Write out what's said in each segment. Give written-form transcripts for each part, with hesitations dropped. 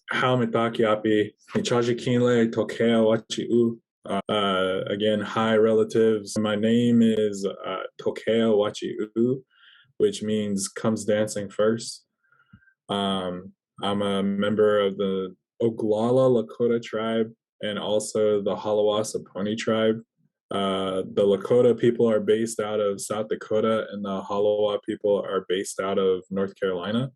How mitakiapi, Nichajikinle, Tokeya Wachiu. Again, hi relatives. My name is Tokeya Wachiu, which means comes dancing first. I'm a member of the Oglala Lakota tribe and also the Halawasa Pony tribe. The Lakota people are based out of South Dakota, and the Halawa people are based out of North Carolina.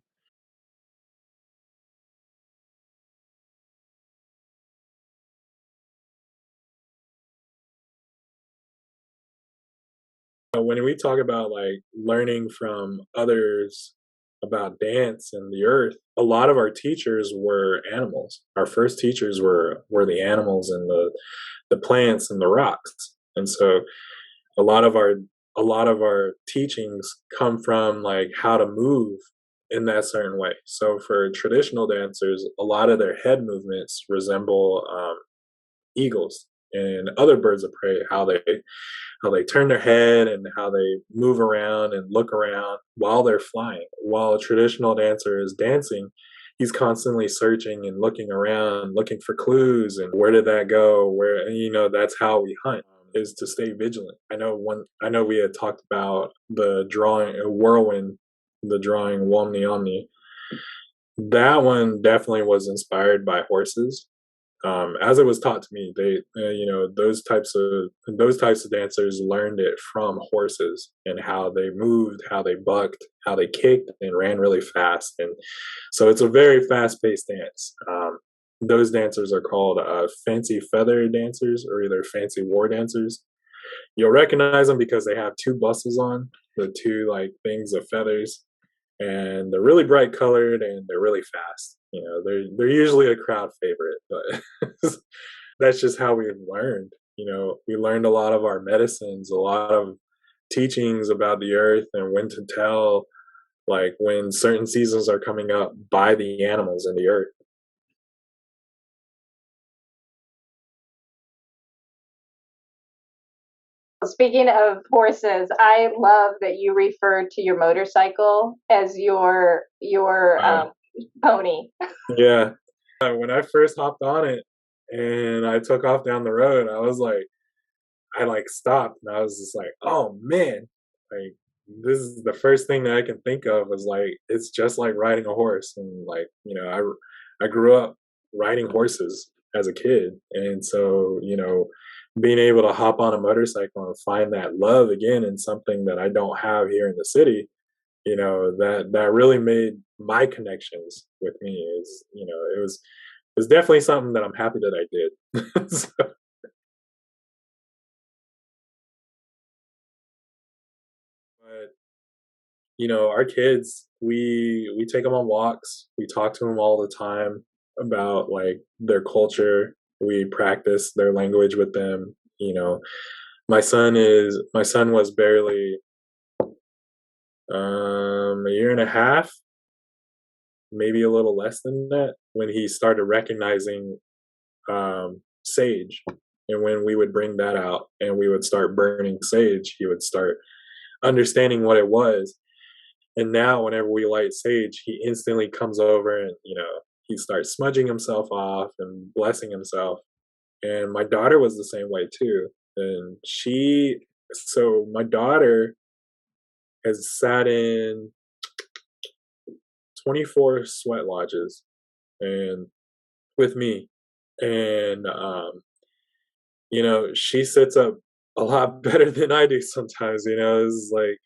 When we talk about like learning from others about dance and the earth, a lot of our teachers were animals. Our first teachers were the animals and the plants and the rocks. And so a lot of our a lot of our teachings come from like how to move in that certain way. So for traditional dancers, a lot of their head movements resemble eagles and other birds of prey, how they turn their head and how they move around and look around while they're flying. While a traditional dancer is dancing, he's constantly searching and looking around, looking for clues and where did that go? Where that's how we hunt is to stay vigilant. I know we had talked about the drawing whirlwind, the drawing Womni Omni. That one definitely was inspired by horses, as it was taught to me. They those types of dancers learned it from horses and how they moved, how they bucked, how they kicked and ran really fast. And so it's a very fast paced dance. Those dancers are called fancy feather dancers or either fancy war dancers. You'll recognize them because they have two bustles on, the two like things of feathers, and they're really bright colored and they're really fast. They're usually a crowd favorite, but that's just how we've learned. We learned a lot of our medicines, a lot of teachings about the earth and when to tell, like when certain seasons are coming up by the animals in the earth. Speaking of horses, I love that you refer to your motorcycle as your Uh, pony. yeah, when I first hopped on it and I took off down the road, I like stopped and I was just like, oh man, like this is the first thing that I can think of was like it's just like riding a horse. And like I grew up riding horses as a kid, and so being able to hop on a motorcycle and find that love again in something that I don't have here in the city, that really made my connections with me. Is it was definitely something that I'm happy that I did. So, but our kids, we take them on walks. We talk to them all the time about like their culture. We practice their language with them. My son was barely a year and a half, maybe a little less than that, when he started recognizing sage. And when we would bring that out and we would start burning sage, he would start understanding what it was. And now, whenever we light sage, he instantly comes over and, he starts smudging himself off and blessing himself. And my daughter was the same way too. And so my daughter has sat in 24 sweat lodges and with me. And, she sits up a lot better than I do sometimes, it's like,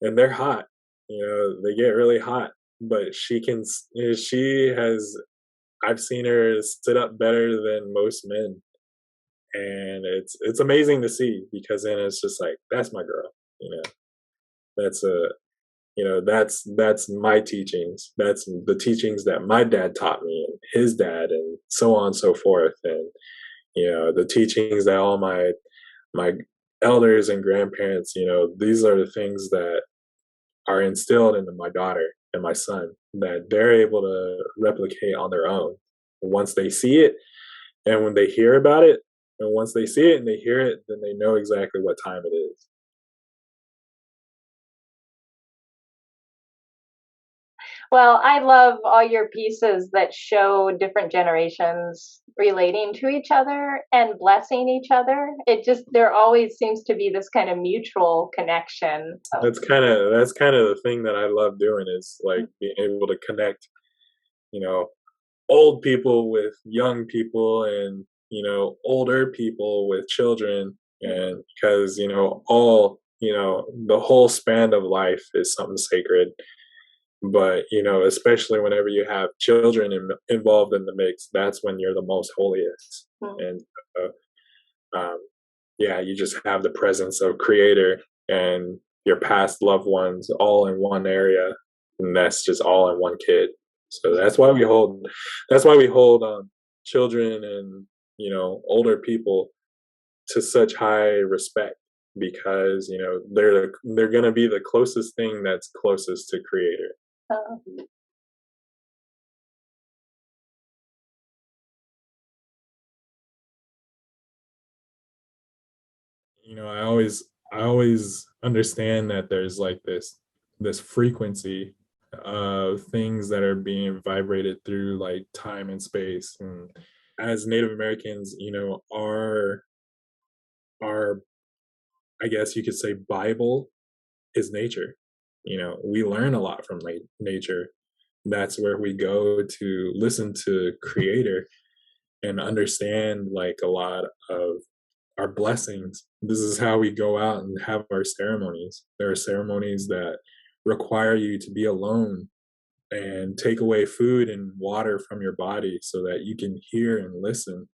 and they're hot, they get really hot, but she has, I've seen her sit up better than most men. And it's amazing to see because then it's just like, that's my girl, that's a, that's my teachings. That's the teachings that my dad taught me and his dad and so on and so forth. And, the teachings that all my elders and grandparents, these are the things that are instilled into my daughter and my son that they're able to replicate on their own once they see it and when they hear about it. And once they see it and they hear it, then they know exactly what time it is. Well, I love all your pieces that show different generations relating to each other and blessing each other. It just, there always seems to be this kind of mutual connection. So, That's kind of the thing that I love doing is like being able to connect, you know, old people with young people and, older people with children. And because, all, the whole span of life is something sacred. But, especially whenever you have children involved in the mix, that's when you're the most holiest. mm, And um, yeah, you just have the presence of Creator and your past loved ones all in one area, and that's just all in one kid. So that's why we hold children and older people to such high respect because they're gonna be the closest thing that's closest to Creator. uh, I always understand that there's like this frequency of things that are being vibrated through like time and space. And as Native Americans, our I guess you could say Bible is nature. We learn a lot from nature. That's where we go to listen to Creator and understand like a lot of our blessings. This is how we go out and have our ceremonies. There are ceremonies that require you to be alone and take away food and water from your body so that you can hear and listen.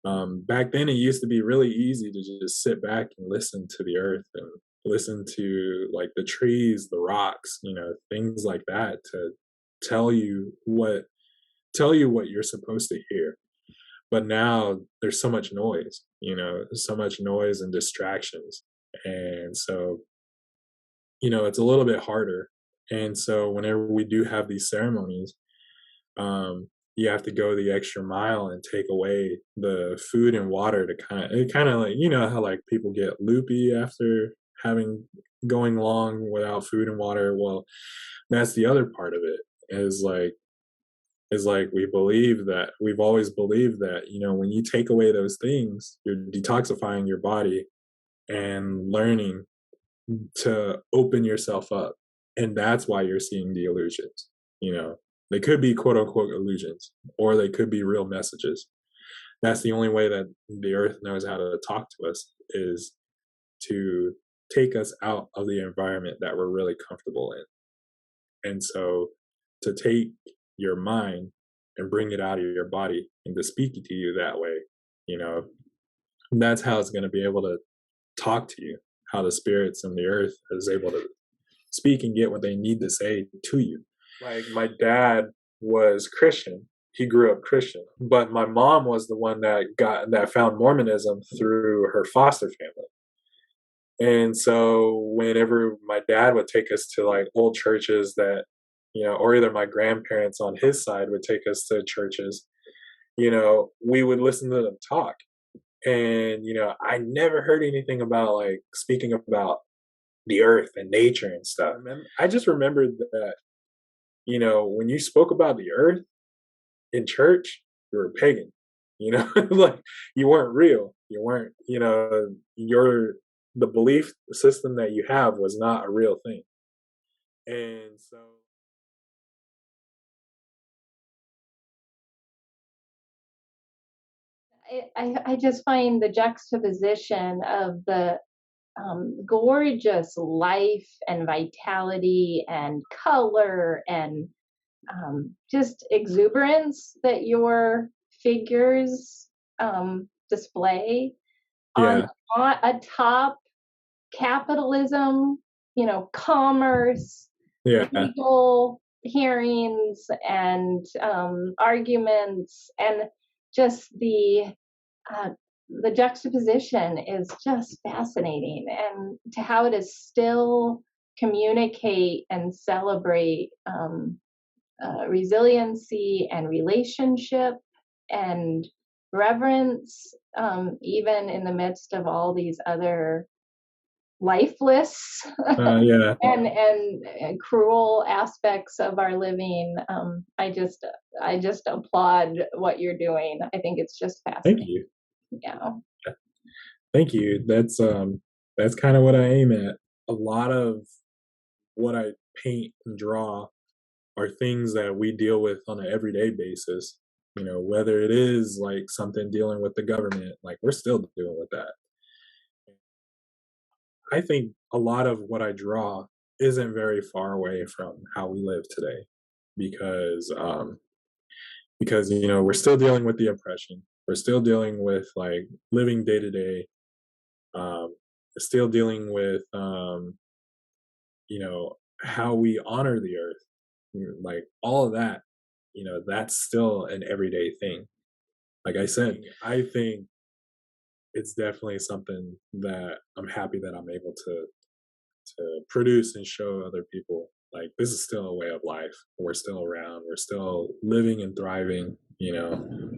Back then, it used to be really easy to just sit back and listen to the earth and listen to like the trees, the rocks, things like that to tell you what tell you what you're supposed to hear. But now there's so much noise, so much noise and distractions. And so, it's a little bit harder. And so whenever we do have these ceremonies, you have to go the extra mile and take away the food and water to kind of like, how like people get loopy after having going long without food and water. Well, that's the other part of it is like we've always believed that when you take away those things you're detoxifying your body and learning to open yourself up, and that's why you're seeing the illusions. you know they could be quote unquote illusions or they could be real messages. That's the only way that the earth knows how to talk to us, is to take us out of the environment that we're really comfortable in. And so to take your mind and bring it out of your body and to speak to you that way, you know, that's how it's going to be able to talk to you, how the spirits and the earth is able to speak and get what they need to say to you. Like my dad was Christian. He grew up Christian, but my mom was the one that found Mormonism through her foster family. And so whenever my dad would take us to like old churches that, or either my grandparents on his side would take us to churches, we would listen to them talk. And, I never heard anything about like speaking about the earth and nature and stuff. And I just remembered that, when you spoke about the earth in church, you were pagan, like you weren't real. You weren't, the belief system that you have was not a real thing. And so I just find the juxtaposition of the gorgeous life and vitality and color and just exuberance that your figures display on, yeah, on atop capitalism, commerce, yeah, legal hearings, and arguments, and just uh, the juxtaposition is just fascinating, and to how to still communicate and celebrate resiliency and relationship and reverence, even in the midst of all these other lifeless Yeah, and cruel aspects of our living. I just applaud what you're doing. I think it's just thank fascinating. you. Yeah. Thank you. That's kind of what I aim at. A lot of what I paint and draw are things that we deal with on an everyday basis. You know, whether it is like something dealing with the government, like we're still dealing with that. I think a lot of what I draw isn't very far away from how we live today because you know, we're still dealing with the oppression. We're still dealing with like living day to day, still dealing with you know, how we honor the earth. Like all of that, you know, that's still an everyday thing. Like I said, I think it's definitely something that I'm happy that I'm able to produce and show other people. Like this is still a way of life. We're still around. We're still living and thriving. You know.